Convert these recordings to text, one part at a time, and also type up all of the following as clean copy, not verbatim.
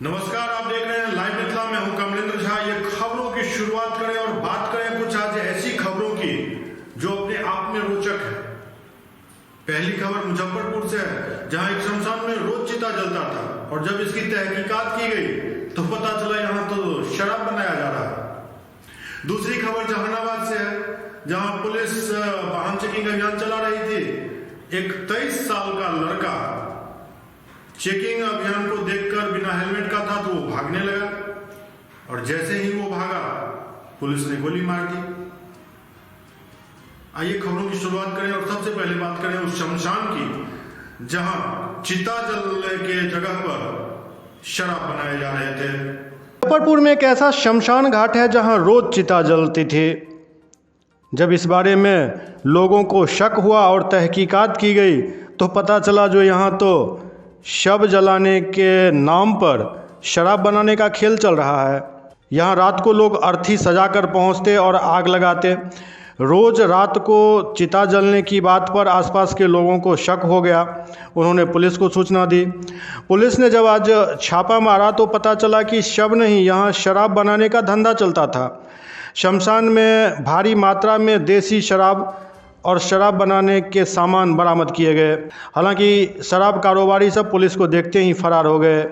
नमस्कार, आप देख रहे हैं लाइव मिथिला। मैं हूं कमलेंद्र झा। ये खबरों की शुरुआत करें और बात करें कुछ आज ऐसी खबरों की जो अपने आप में रोचक है। पहली खबर मुजफ्फरपुर से है, जहां एक शमशान में रोज चिता जलता था और जब इसकी तहकीकात की गई तो पता चला यहां तो शराब बनाया जा रहा है। दूसरी खबर जहानाबाद से है, जहां पुलिस वाहन चेकिंग अभियान चला रही थी। एक 23 साल का लड़का चेकिंग अभियान को देखकर बिना हेलमेट का था तो वो भागने लगा और जैसे ही वो भागा पुलिस ने गोली मार दी। आइए खबरों की शुरुआत करें और सबसे पहले बात करें उस शमशान की जहां चिता जलने के जगह पर शराब बनाए जा रहे थे। मुजफ्फरपुर में एक ऐसा शमशान घाट है जहां रोज चिता जलती थी। जब इस बारे में लोगों को शक हुआ और तहकीकात की गई तो पता चला जो यहाँ तो शव जलाने के नाम पर शराब बनाने का खेल चल रहा है। यहाँ रात को लोग अर्थी सजाकर पहुँचते और आग लगाते। रोज़ रात को चिता जलने की बात पर आसपास के लोगों को शक हो गया। उन्होंने पुलिस को सूचना दी। पुलिस ने जब आज छापा मारा तो पता चला कि शव नहीं, यहाँ शराब बनाने का धंधा चलता था। शमशान में भारी मात्रा में देसी शराब और शराब बनाने के सामान बरामद किए गए। हालांकि शराब कारोबारी सब पुलिस को देखते ही फरार हो गए।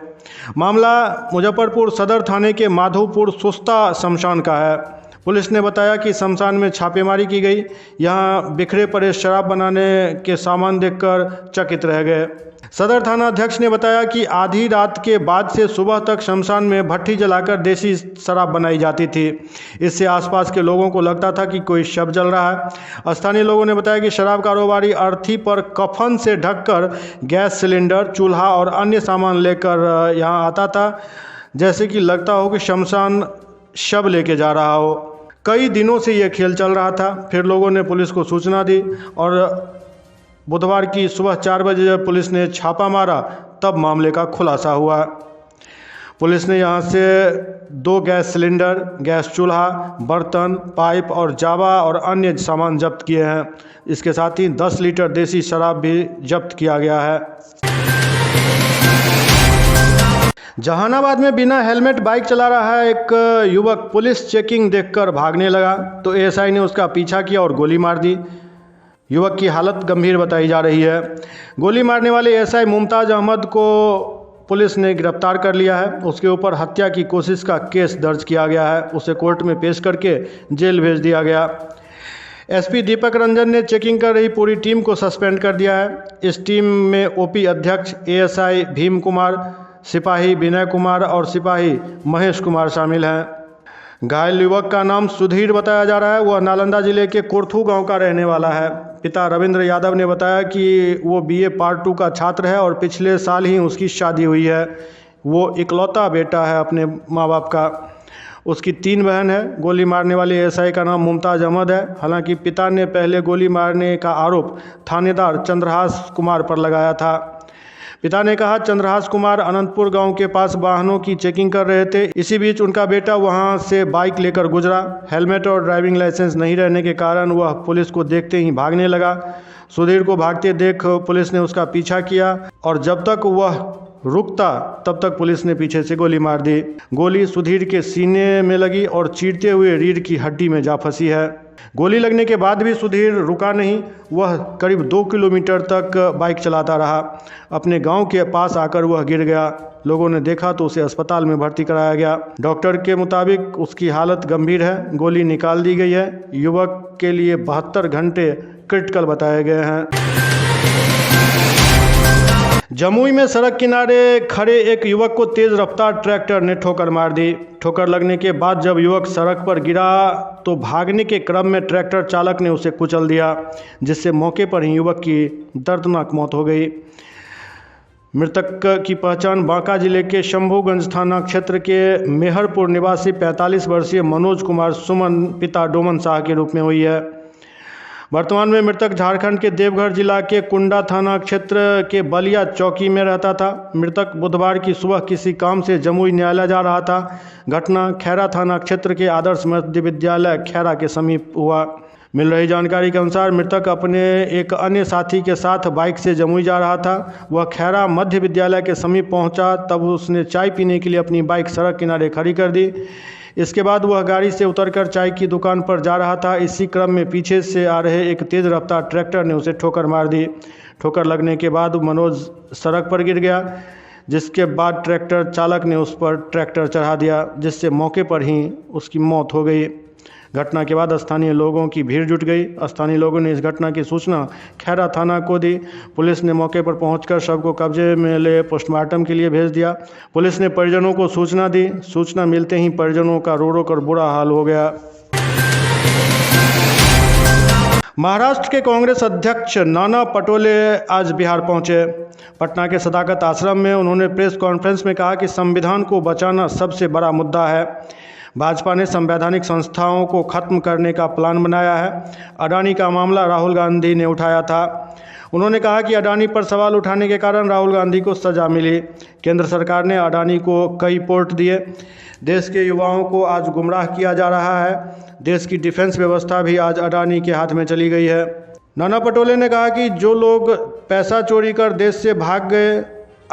मामला मुजफ्फरपुर सदर थाने के माधोपुर सुस्ता शमशान का है। पुलिस ने बताया कि शमशान में छापेमारी की गई। यहाँ बिखरे पड़े शराब बनाने के सामान देखकर चकित रह गए। सदर थाना अध्यक्ष ने बताया कि आधी रात के बाद से सुबह तक शमशान में भट्ठी जलाकर देसी शराब बनाई जाती थी। इससे आसपास के लोगों को लगता था कि कोई शव जल रहा है। स्थानीय लोगों ने बताया कि शराब कारोबारी अर्थी पर कफन से ढककर गैस सिलेंडर, चूल्हा और अन्य सामान लेकर यहाँ आता था, जैसे कि लगता हो कि शमशान शव लेके जा रहा हो। कई दिनों से यह खेल चल रहा था। फिर लोगों ने पुलिस को सूचना दी और बुधवार की सुबह 4 बजे जब पुलिस ने छापा मारा तब मामले का खुलासा हुआ। पुलिस ने यहां से 2 गैस सिलेंडर, गैस चूल्हा, बर्तन, पाइप और जावा और अन्य सामान जब्त किए हैं। इसके साथ ही 10 लीटर देसी शराब भी जब्त किया गया है। जहानाबाद में बिना हेलमेट बाइक चला रहा है एक युवक पुलिस चेकिंग देखकर भागने लगा तो एएसआई ने उसका पीछा किया और गोली मार दी। युवक की हालत गंभीर बताई जा रही है। गोली मारने वाले एएसआई मुमताज़ अहमद को पुलिस ने गिरफ्तार कर लिया है। उसके ऊपर हत्या की कोशिश का केस दर्ज किया गया है। उसे कोर्ट में पेश करके जेल भेज दिया गया। एसपी दीपक रंजन ने चेकिंग कर रही पूरी टीम को सस्पेंड कर दिया है। इस टीम में ओपी अध्यक्ष, एएसआई भीम कुमार, सिपाही विनय कुमार और सिपाही महेश कुमार शामिल हैं। घायल युवक का नाम सुधीर बताया जा रहा है। वह नालंदा जिले के कुर्थू गांव का रहने वाला है। पिता रविंद्र यादव ने बताया कि वो बीए पार्ट 2 का छात्र है और पिछले साल ही उसकी शादी हुई है। वो इकलौता बेटा है अपने माँ बाप का। उसकी 3 बहन है। गोली मारने वाले एएसआई का नाम मुमताज़ अहमद है। हालांकि पिता ने पहले गोली मारने का आरोप थानेदार चंद्रहास कुमार पर लगाया था। पिता ने कहा चंद्रहास कुमार अनंतपुर गांव के पास वाहनों की चेकिंग कर रहे थे। इसी बीच उनका बेटा वहां से बाइक लेकर गुजरा। हेलमेट और ड्राइविंग लाइसेंस नहीं रहने के कारण वह पुलिस को देखते ही भागने लगा। सुधीर को भागते देख पुलिस ने उसका पीछा किया और जब तक वह रुकता तब तक पुलिस ने पीछे से गोली मार दी। गोली सुधीर के सीने में लगी और चीरते हुए रीढ़ की हड्डी में जा फंसी है। गोली लगने के बाद भी सुधीर रुका नहीं। वह करीब 2 किलोमीटर तक बाइक चलाता रहा। अपने गांव के पास आकर वह गिर गया। लोगों ने देखा तो उसे अस्पताल में भर्ती कराया गया। डॉक्टर के मुताबिक उसकी हालत गंभीर है। गोली निकाल दी गई है। युवक के लिए 72 घंटे क्रिटिकल बताए गए हैं। जमुई में सड़क किनारे खड़े एक युवक को तेज रफ्तार ट्रैक्टर ने ठोकर मार दी। ठोकर लगने के बाद जब युवक सड़क पर गिरा तो भागने के क्रम में ट्रैक्टर चालक ने उसे कुचल दिया, जिससे मौके पर ही युवक की दर्दनाक मौत हो गई। मृतक की पहचान बांका जिले के शंभूगंज थाना क्षेत्र के मेहरपुर निवासी 45 वर्षीय मनोज कुमार सुमन पिता डोमन शाह के रूप में हुई है। वर्तमान में मृतक झारखंड के देवघर जिला के कुंडा थाना क्षेत्र के बलिया चौकी में रहता था। मृतक बुधवार की सुबह किसी काम से जमुई न्यायालय जा रहा था। घटना खैरा थाना क्षेत्र के आदर्श मध्य विद्यालय खैरा के समीप हुआ। मिल रही जानकारी के अनुसार मृतक अपने एक अन्य साथी के साथ बाइक से जमुई जा रहा था। वह खैरा मध्य विद्यालय के समीप पहुंचा, तब उसने चाय पीने के लिए अपनी बाइक सड़क किनारे खड़ी कर दी। इसके बाद वह गाड़ी से उतरकर चाय की दुकान पर जा रहा था। इसी क्रम में पीछे से आ रहे एक तेज़ रफ्तार ट्रैक्टर ने उसे ठोकर मार दी। ठोकर लगने के बाद मनोज सड़क पर गिर गया, जिसके बाद ट्रैक्टर चालक ने उस पर ट्रैक्टर चढ़ा दिया, जिससे मौके पर ही उसकी मौत हो गई। घटना के बाद स्थानीय लोगों की भीड़ जुट गई। स्थानीय लोगों ने इस घटना की सूचना खैरा थाना को दी। पुलिस ने मौके पर पहुंचकर शव को कब्जे में ले पोस्टमार्टम के लिए भेज दिया। पुलिस ने परिजनों को सूचना दी। सूचना मिलते ही परिजनों का रो रो कर बुरा हाल हो गया। महाराष्ट्र के कांग्रेस अध्यक्ष नाना पटोले आज बिहार पहुंचे। पटना के सदाकत आश्रम में उन्होंने प्रेस कॉन्फ्रेंस में कहा कि संविधान को बचाना सबसे बड़ा मुद्दा है। भाजपा ने संवैधानिक संस्थाओं को खत्म करने का प्लान बनाया है। अडानी का मामला राहुल गांधी ने उठाया था। उन्होंने कहा कि अडानी पर सवाल उठाने के कारण राहुल गांधी को सजा मिली। केंद्र सरकार ने अडानी को कई पोर्ट दिए। देश के युवाओं को आज गुमराह किया जा रहा है। देश की डिफेंस व्यवस्था भी आज अडानी के हाथ में चली गई है। नाना पटोले ने कहा कि जो लोग पैसा चोरी कर देश से भाग गए,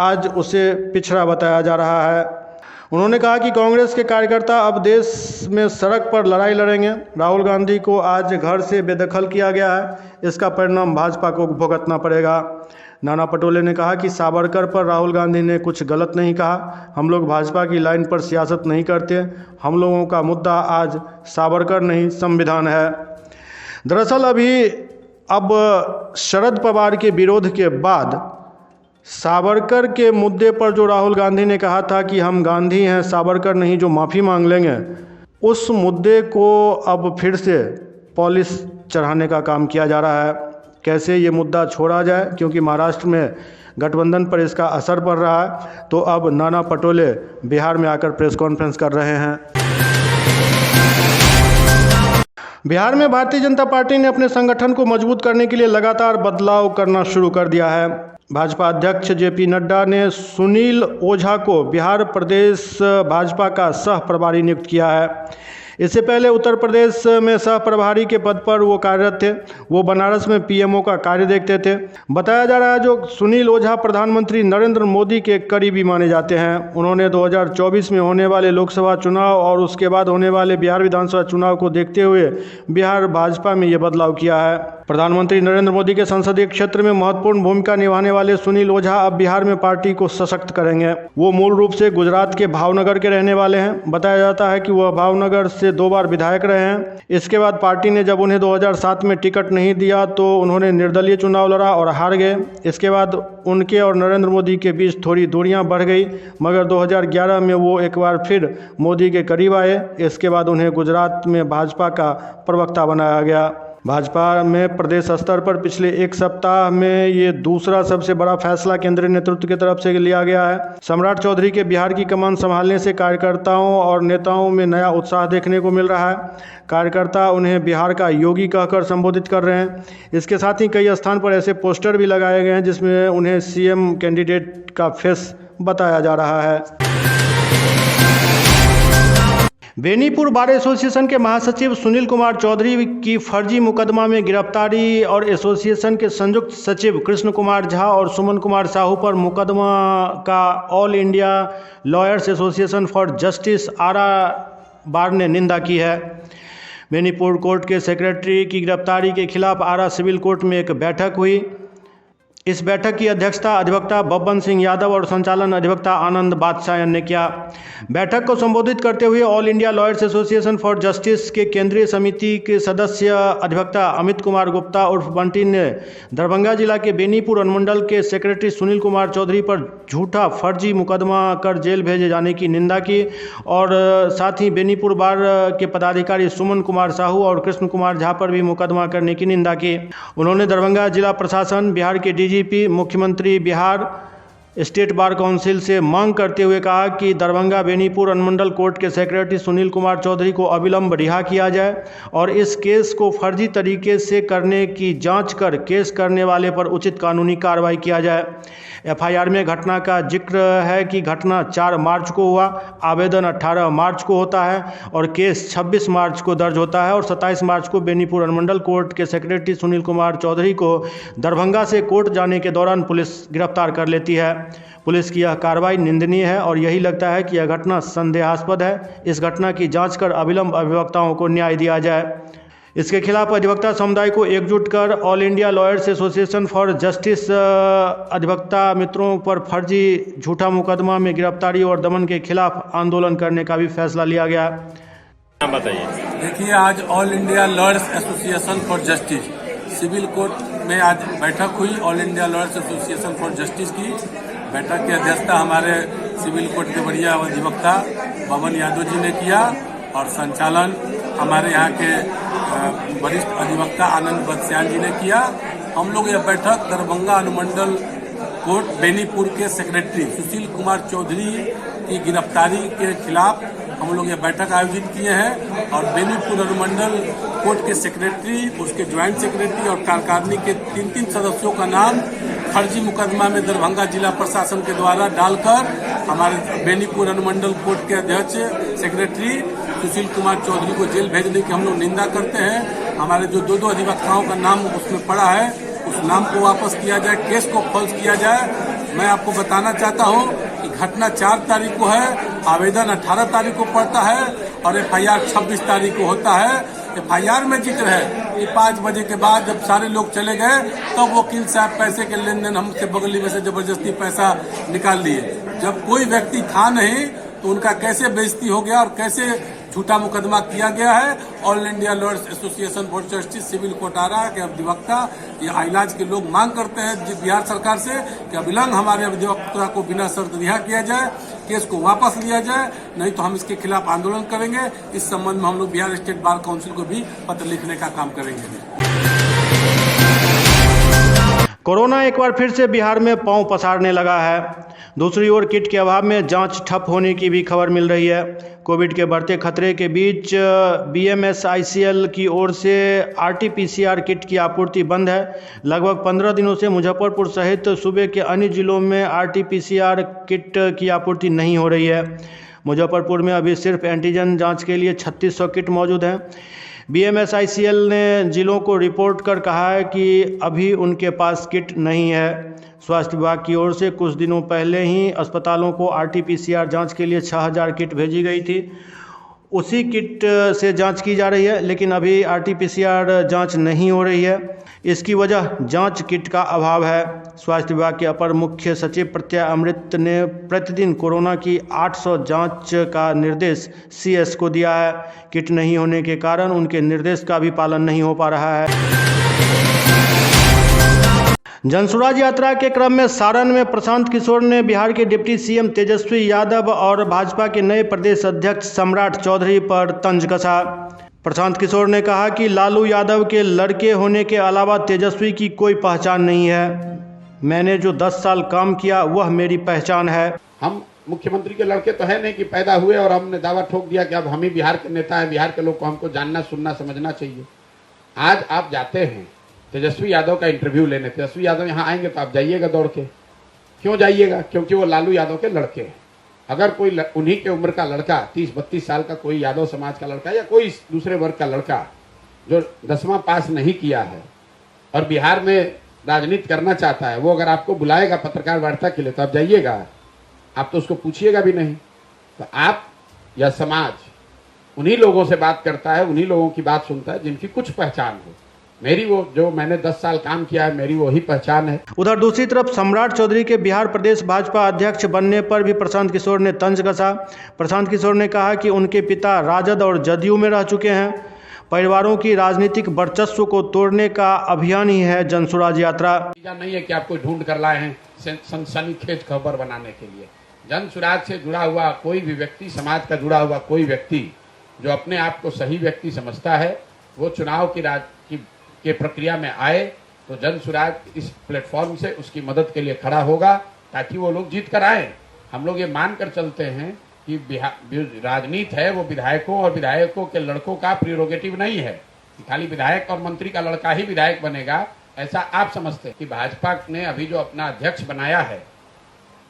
आज उसे पिछड़ा बताया जा रहा है। उन्होंने कहा कि कांग्रेस के कार्यकर्ता अब देश में सड़क पर लड़ाई लड़ेंगे। राहुल गांधी को आज घर से बेदखल किया गया है, इसका परिणाम भाजपा को भुगतना पड़ेगा। नाना पटोले ने कहा कि सावरकर पर राहुल गांधी ने कुछ गलत नहीं कहा। हम लोग भाजपा की लाइन पर सियासत नहीं करते। हम लोगों का मुद्दा आज सावरकर नहीं, संविधान है। दरअसल अब शरद पवार के विरोध के बाद सावरकर के मुद्दे पर जो राहुल गांधी ने कहा था कि हम गांधी हैं, सावरकर नहीं, जो माफ़ी मांग लेंगे, उस मुद्दे को अब फिर से पॉलिश चढ़ाने का काम किया जा रहा है। कैसे ये मुद्दा छोड़ा जाए, क्योंकि महाराष्ट्र में गठबंधन पर इसका असर पड़ रहा है। तो अब नाना पटोले बिहार में आकर प्रेस कॉन्फ्रेंस कर रहे हैं। बिहार में भारतीय जनता पार्टी ने अपने संगठन को मजबूत करने के लिए लगातार बदलाव करना शुरू कर दिया है। भाजपा अध्यक्ष जेपी नड्डा ने सुनील ओझा को बिहार प्रदेश भाजपा का सह प्रभारी नियुक्त किया है। इससे पहले उत्तर प्रदेश में सह प्रभारी के पद पर वो कार्यरत थे। वो बनारस में पीएमओ का कार्य देखते थे। बताया जा रहा है जो सुनील ओझा प्रधानमंत्री नरेंद्र मोदी के करीबी माने जाते हैं। उन्होंने 2024 में होने वाले लोकसभा चुनाव और उसके बाद होने वाले बिहार विधानसभा चुनाव को देखते हुए बिहार भाजपा में ये बदलाव किया है। प्रधानमंत्री नरेंद्र मोदी के संसदीय क्षेत्र में महत्वपूर्ण भूमिका निभाने वाले सुनील ओझा अब बिहार में पार्टी को सशक्त करेंगे। वो मूल रूप से गुजरात के भावनगर के रहने वाले हैं। बताया जाता है कि वह भावनगर से 2 बार विधायक रहे हैं। इसके बाद पार्टी ने जब उन्हें 2007 में टिकट नहीं दिया तो उन्होंने निर्दलीय चुनाव लड़ा और हार गए। इसके बाद उनके और नरेंद्र मोदी के बीच थोड़ी दूरियां बढ़ गई, मगर 2011 में वो एक बार फिर मोदी के करीब आए। इसके बाद उन्हें गुजरात में भाजपा का प्रवक्ता बनाया गया। भाजपा में प्रदेश स्तर पर पिछले 1 सप्ताह में ये दूसरा सबसे बड़ा फैसला केंद्रीय नेतृत्व की तरफ से लिया गया है। सम्राट चौधरी के बिहार की कमान संभालने से कार्यकर्ताओं और नेताओं में नया उत्साह देखने को मिल रहा है। कार्यकर्ता उन्हें बिहार का योगी कहकर संबोधित कर रहे हैं। इसके साथ ही कई स्थान पर ऐसे पोस्टर भी लगाए गए हैं जिसमें उन्हें सीएम कैंडिडेट का फेस बताया जा रहा है। बेनीपुर बार एसोसिएशन के महासचिव सुनील कुमार चौधरी की फर्जी मुकदमा में गिरफ्तारी और एसोसिएशन के संयुक्त सचिव कृष्ण कुमार झा और सुमन कुमार साहू पर मुकदमा का All India lawyers association for Justice Arrah bar ने निंदा की है। बेनीपुर कोर्ट के सेक्रेटरी की गिरफ्तारी के खिलाफ आरा सिविल कोर्ट में एक बैठक हुई। इस बैठक की अध्यक्षता अधिवक्ता बब्बन सिंह यादव और संचालन अधिवक्ता आनंद बादशाहन ने किया। बैठक को संबोधित करते हुए all India lawyers association for justice के केंद्रीय समिति के सदस्य अधिवक्ता अमित कुमार गुप्ता उर्फ बंटी ने दरभंगा जिला के बेनीपुर अनुमंडल के सेक्रेटरी सुनील कुमार चौधरी पर झूठा फर्जी मुकदमा कर जेल भेजे जाने की निंदा की और साथ ही बेनीपुर बार के पदाधिकारी सुमन कुमार साहू और कृष्ण कुमार झा पर भी मुकदमा करने की निंदा की। उन्होंने दरभंगा जिला प्रशासन, बिहार के डीजीपी, मुख्यमंत्री बिहार, स्टेट बार काउंसिल से मांग करते हुए कहा कि दरभंगा बेनीपुर अनुमंडल कोर्ट के सेक्रेटरी सुनील कुमार चौधरी को अविलंब रिहा किया जाए और इस केस को फर्जी तरीके से करने की जांच कर केस करने वाले पर उचित कानूनी कार्रवाई किया जाए। एफआईआर में घटना का जिक्र है कि घटना 4 मार्च को हुआ, आवेदन 18 मार्च को होता है और केस 26 मार्च को दर्ज होता है और 27 मार्च को बेनीपुर अनुमंडल कोर्ट के सेक्रेटरी सुनील कुमार चौधरी को दरभंगा से कोर्ट जाने के दौरान पुलिस गिरफ्तार कर लेती है। पुलिस की यह कार्रवाई निंदनीय है और यही लगता है कि यह घटना संदेहास्पद है। इस घटना की जांच कर अविलंब अधिवक्ताओं को न्याय दिया जाए। इसके खिलाफ अधिवक्ता समुदाय को एकजुट कर all India lawyers association for justice अधिवक्ता मित्रों पर फर्जी झूठा मुकदमा में गिरफ्तारी और दमन के खिलाफ आंदोलन करने का भी फैसला लिया गया। नाम बताइए। देखिए, आज all India lawyers association for justice civil court में आज बैठक हुई। All India lawyers association for justice की बैठक की अध्यक्षता हमारे सिविल कोर्ट के वरीय अधिवक्ता पवन यादव जी ने किया और संचालन हमारे यहाँ के वरिष्ठ अधिवक्ता आनंद बदस्यान जी ने किया। हम लोग यह बैठक दरभंगा अनुमंडल कोर्ट बेनीपुर के सेक्रेटरी सुशील कुमार चौधरी की गिरफ्तारी के खिलाफ हम लोग यह बैठक आयोजित किए हैं और बेनीपुर अनुमंडल कोर्ट के सेक्रेटरी, उसके ज्वाइंट सेक्रेटरी और कार्यकारिणी के 3 सदस्यों का नाम फर्जी मुकदमा में दरभंगा जिला प्रशासन के द्वारा डालकर हमारे बेनीपुर अनुमंडल कोर्ट के अध्यक्ष सेक्रेटरी सुशील कुमार चौधरी को जेल भेजने की हम लोग निंदा करते हैं। हमारे जो 2 अधिवक्ताओं का नाम उसमें पड़ा है, उस नाम को वापस किया जाए, केस को फॉल्स किया जाए। मैं आपको बताना चाहता हूं कि घटना 4 तारीख को है, आवेदन 18 तारीख को पड़ता है और एफआईआर 26 तारीख को होता है। एफआईआर में जिक्र है कि 5 बजे के बाद जब सारे लोग चले गए तो वकील साहब पैसे के लेन देन हमसे बगली में से जबरदस्ती पैसा निकाल लिए। जब कोई व्यक्ति था नहीं तो उनका कैसे बेइज्जती हो गया और कैसे झूठा मुकदमा किया गया है। All India lawyers association for justice civil कोटारा के अधिवक्ता ये इलाज के लोग मांग करते हैं बिहार सरकार से कि अविलंब हमारे अधिवक्ता को बिना शर्त रिहा किया जाए, केस को वापस लिया जाए, नहीं तो हम इसके खिलाफ आंदोलन करेंगे। इस संबंध में हम लोग बिहार स्टेट बार काउंसिल को भी पत्र लिखने का काम करेंगे। कोरोना एक बार फिर से बिहार में पांव पसारने लगा है। दूसरी ओर किट के अभाव में जांच ठप होने की भी खबर मिल रही है। कोविड के बढ़ते खतरे के बीच BMSICL की ओर से RT-PCR किट की आपूर्ति बंद है। लगभग 15 दिनों से मुजफ्फरपुर सहित सूबे के अन्य जिलों में RT-PCR किट की आपूर्ति नहीं हो रही है। मुजफ्फरपुर में अभी सिर्फ एंटीजन जांच के लिए 3600 किट मौजूद हैं। BMSICL ने जिलों को रिपोर्ट कर कहा है कि अभी उनके पास किट नहीं है। स्वास्थ्य विभाग की ओर से कुछ दिनों पहले ही अस्पतालों को RT-PCR जांच के लिए 6000 किट भेजी गई थी। उसी किट से जांच की जा रही है, लेकिन अभी RT-PCR जांच नहीं हो रही है। इसकी वजह जांच किट का अभाव है। स्वास्थ्य विभाग के अपर मुख्य सचिव प्रत्यय अमृत ने प्रतिदिन कोरोना की 800 जांच का निर्देश CS को दिया है। किट नहीं होने के कारण उनके निर्देश का भी पालन नहीं हो पा रहा है। जनसुराज यात्रा के क्रम में सारण में प्रशांत किशोर ने बिहार के डिप्टी CM तेजस्वी यादव और भाजपा के नए प्रदेश अध्यक्ष सम्राट चौधरी पर तंज कसा। प्रशांत किशोर ने कहा कि लालू यादव के लड़के होने के अलावा तेजस्वी की कोई पहचान नहीं है। मैंने जो 10 साल काम किया वह मेरी पहचान है। हम मुख्यमंत्री के लड़के तो है नहीं कि पैदा हुए और हमने दावा ठोक दिया कि अब हम ही बिहार के नेता हैं, बिहार के लोग को हमको जानना सुनना समझना चाहिए। आज आप जाते हैं तेजस्वी यादव का इंटरव्यू लेने, तेजस्वी यादव यहाँ आएंगे तो आप जाइएगा दौड़ के। क्यों जाइएगा? क्योंकि वो लालू यादव के लड़के हैं। अगर कोई उन्हीं के उम्र का लड़का 30-32 साल का कोई यादव समाज का लड़का या कोई दूसरे वर्ग का लड़का जो 10वां पास नहीं किया है और बिहार में राजनीति करना चाहता है, वो अगर आपको बुलाएगा पत्रकार वार्ता के लिए तो आप जाइएगा? आप तो उसको पूछिएगा भी नहीं। तो आप या समाज उन्हीं लोगों से बात करता है, उन्हीं लोगों की बात सुनता है जिनकी कुछ पहचान हो। मेरी वो जो मैंने 10 साल काम किया है, मेरी वही पहचान है। उधर दूसरी तरफ सम्राट चौधरी के बिहार प्रदेश भाजपा अध्यक्ष बनने पर भी प्रशांत किशोर ने तंज कसा। प्रशांत किशोर ने कहा कि उनके पिता राजद और जदयू में रह चुके हैं। परिवारों की राजनीतिक वर्चस्व को तोड़ने का अभियान ही है जनसुराज यात्रा। नहीं है कि आपको ढूंढ कर लाए हैं सनसनीखेज खबर बनाने के लिए। जनसुराज से जुड़ा हुआ कोई भी व्यक्ति, समाज का जुड़ा हुआ कोई व्यक्ति जो अपने आप को सही व्यक्ति समझता है, वो चुनाव की प्रक्रिया में आए तो जनसुराज इस प्लेटफॉर्म से उसकी मदद के लिए खड़ा होगा ताकि वो लोग जीत कर आए। हम लोग ये मानकर चलते हैं कि राजनीति है वो विधायकों और विधायकों के लड़कों का प्रिरोगेटिव नहीं है। खाली विधायक और मंत्री का लड़का ही विधायक बनेगा ऐसा आप समझते हैं कि भाजपा ने अभी जो अपना अध्यक्ष बनाया है,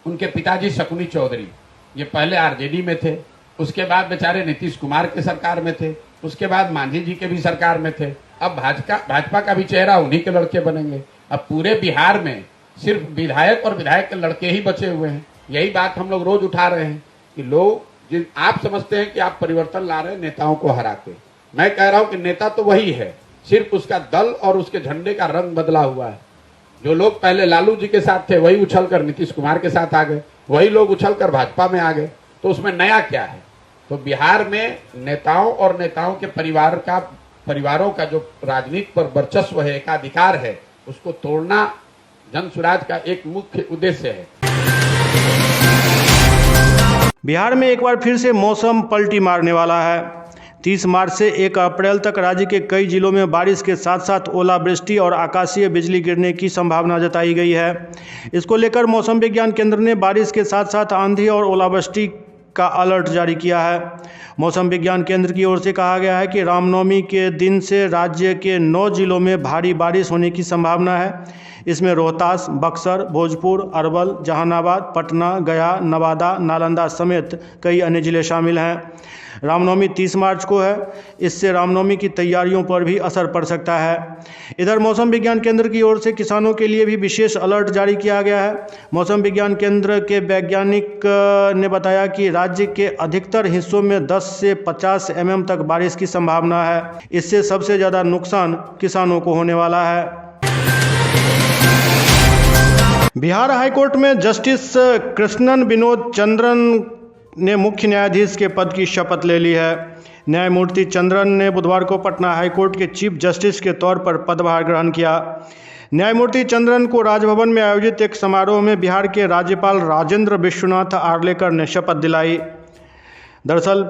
उनके पिताजी शकुनी चौधरी, ये पहले आरजेडी में थे, उसके बाद बेचारे नीतीश कुमार के सरकार में थे, उसके बाद मांझी जी के भी सरकार में थे, अब भाजपा का भी चेहरा उन्हीं के लड़के बनेंगे। अब पूरे बिहार में सिर्फ विधायक और विधायक के लड़के ही बचे हुए हैं। यही बात हम लोग रोज उठा रहे हैं कि लोग आप समझते हैं कि आप परिवर्तन ला रहे हैं नेताओं को हरा के। मैं कह रहा हूं कि नेता तो वही है, सिर्फ उसका दल और उसके झंडे का रंग बदला हुआ है। जो लोग पहले लालू जी के साथ थे वही उछलकर नीतीश कुमार के साथ आ गए, वही लोग उछलकर भाजपा में आ गए, तो उसमें नया क्या है? तो बिहार में नेताओं और नेताओं के परिवारों का जो राजनीति पर वर्चस्व है, एकाधिकार है, उसको तोड़ना जन स्वराज का एक मुख्य उद्देश्य है। बिहार में एक बार फिर से मौसम पलटी मारने वाला है। 30 मार्च से 1 अप्रैल तक राज्य के कई जिलों में बारिश के साथ साथ ओलावृष्टि और आकाशीय बिजली गिरने की संभावना जताई गई है। इसको लेकर मौसम विज्ञान केंद्र ने बारिश के साथ साथ आंधी और ओलावृष्टि का अलर्ट जारी किया है। मौसम विज्ञान केंद्र की ओर से कहा गया है कि रामनवमी के दिन से राज्य के 9 जिलों में भारी बारिश होने की संभावना है। इसमें रोहतास, बक्सर, भोजपुर, अरवल, जहानाबाद, पटना, गया, नवादा, नालंदा समेत कई अन्य जिले शामिल हैं। रामनवमी 30 मार्च को है, इससे रामनवमी की तैयारियों पर भी असर पड़ सकता है। इधर मौसम विज्ञान केंद्र की ओर से किसानों के लिए भी विशेष अलर्ट जारी किया गया है। मौसम विज्ञान केंद्र के वैज्ञानिक ने बताया कि राज्य के अधिकतर हिस्सों में 10 से 50 mm तक बारिश की संभावना है। इससे सबसे ज़्यादा नुकसान किसानों को होने वाला है। बिहार हाईकोर्ट में जस्टिस कृष्णन विनोद चंद्रन ने मुख्य न्यायाधीश के पद की शपथ ले ली है। न्यायमूर्ति चंद्रन ने बुधवार को पटना हाईकोर्ट के चीफ जस्टिस के तौर पर पदभार ग्रहण किया। न्यायमूर्ति चंद्रन को राजभवन में आयोजित एक समारोह में बिहार के राज्यपाल राजेंद्र विश्वनाथ आर्लेकर ने शपथ दिलाई। दरअसल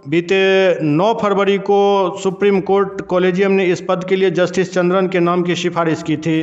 बीते 9 फरवरी को सुप्रीम कोर्ट कॉलेजियम ने इस पद के लिए जस्टिस चंद्रन के नाम की सिफारिश की थी।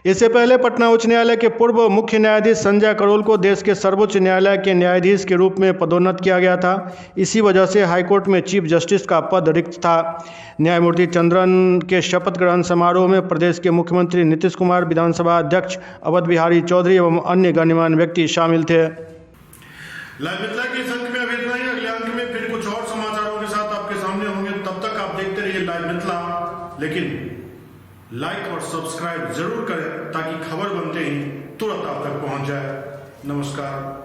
इससे पहले पटना उच्च न्यायालय के पूर्व मुख्य न्यायाधीश संजय करोल को देश के सर्वोच्च न्यायालय के न्यायाधीश के रूप में पदोन्नत किया गया था। इसी वजह से हाईकोर्ट में चीफ जस्टिस का पद रिक्त था। न्यायमूर्ति चंद्रन के शपथ ग्रहण समारोह में प्रदेश के मुख्यमंत्री नीतीश कुमार, विधानसभा अध्यक्ष अवध बिहारी चौधरी एवं अन्य गणमान्य व्यक्ति शामिल थे। लाइव मिथिला के इस अंक में अभी इतना ही। अगले अंक में फिर कुछ और समाचारों के साथ आपके सामने होंगे। तब तक आप देखते रहिए लाइव मिथिला, लेकिन लाइक और सब्सक्राइब जरूर करें ताकि खबर बनते ही तुरंत आप तक पहुंच जाए। नमस्कार।